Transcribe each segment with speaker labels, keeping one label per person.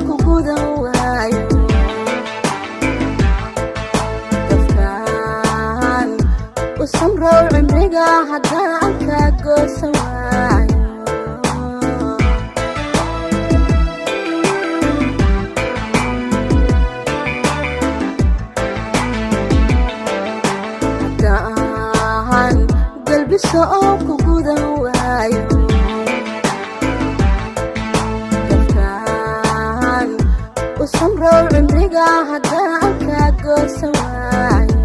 Speaker 1: kugudan waayo qofkaan u samrow cimriga haddaan ka goosan waayo haddaan galbiso oo kugudan waayo samrow cimriga haddaan ka goosan waayo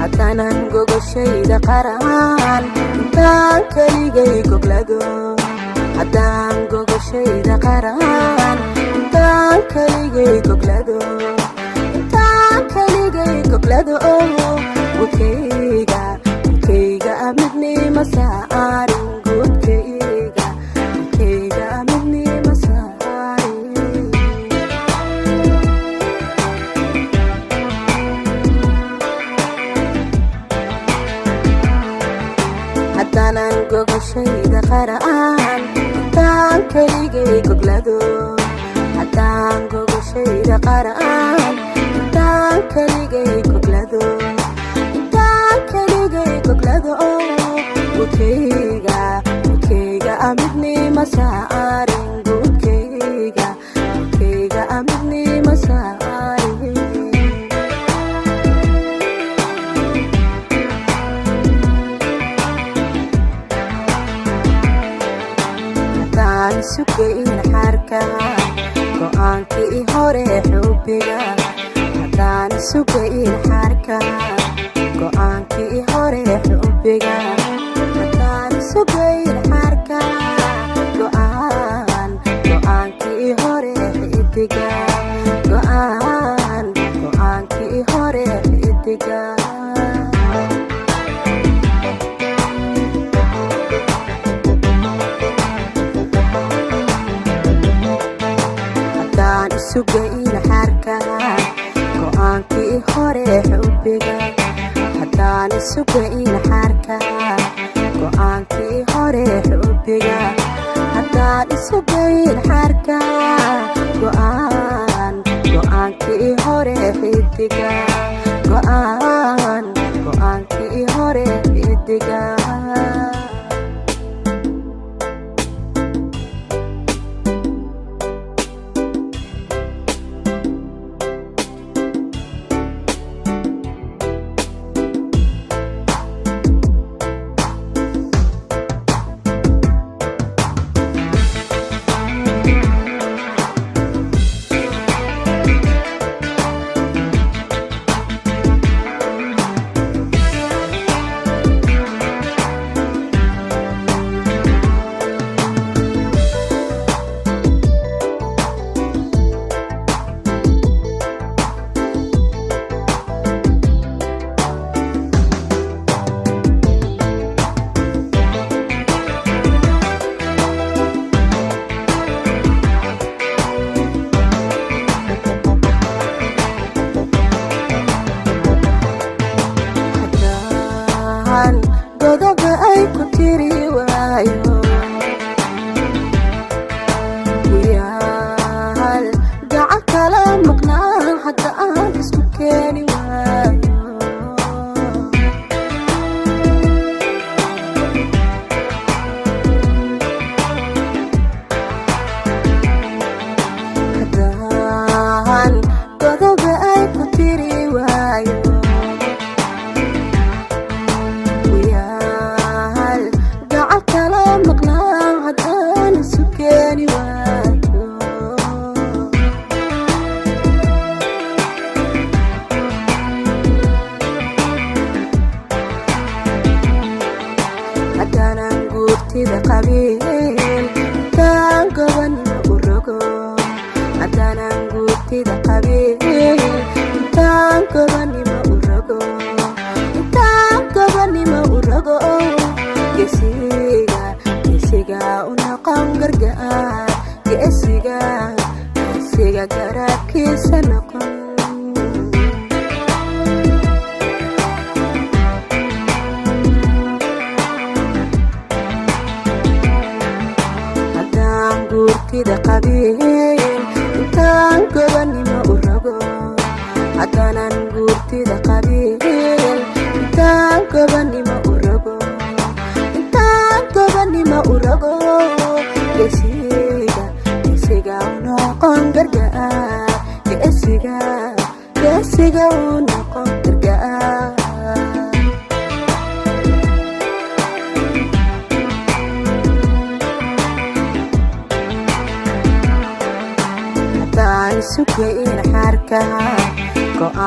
Speaker 1: haddaanan gogoshayda qaraan intaan keligay goglado haddaan gogoshayda qaraan intaan keligay goglado gudkayga midnima saarin gudkayga midnima saarin haddaanan gogoshayda qaraan intaan keligay goglado haddaan gogoshayda qaraan intaan keligay goglado gudkayga midnima saarin gudkayga midnima saarin haddaan sugayn xarka go'aankii hore xubbiga haddaan sugayn xarka go'aankii hore xubbiga haddaan sugayn xarka go'aankii hore xidiga go'aankii hore xidiga haddaan sugayn xarka go'aankii hore xubbiga haddaan sugayn xarka go'aankii hore xubbiga haddaan sugayn xarka go'aankii hore xidiga go'aankii hore xidiga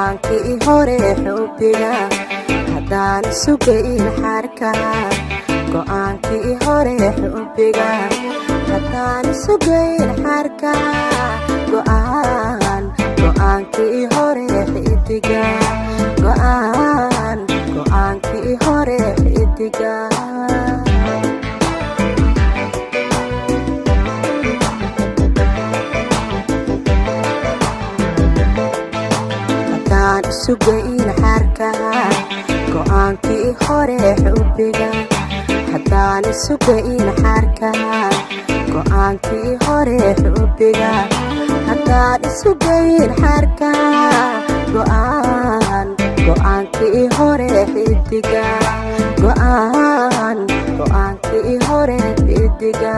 Speaker 1: go'aankii hore xubbiga haddaan sugayn xarka go'aankii hore xubbiga haddaan sugayn xarka go'aankii hore xidiga go'aankii hore xidiga haddaan sugayn xarka go'aankii hore xubbiga haddaan sugayn xarka go'aankii hore xubbiga haddaan sugayn xarka go'aankii hore xidiga go'aankii hore xidiga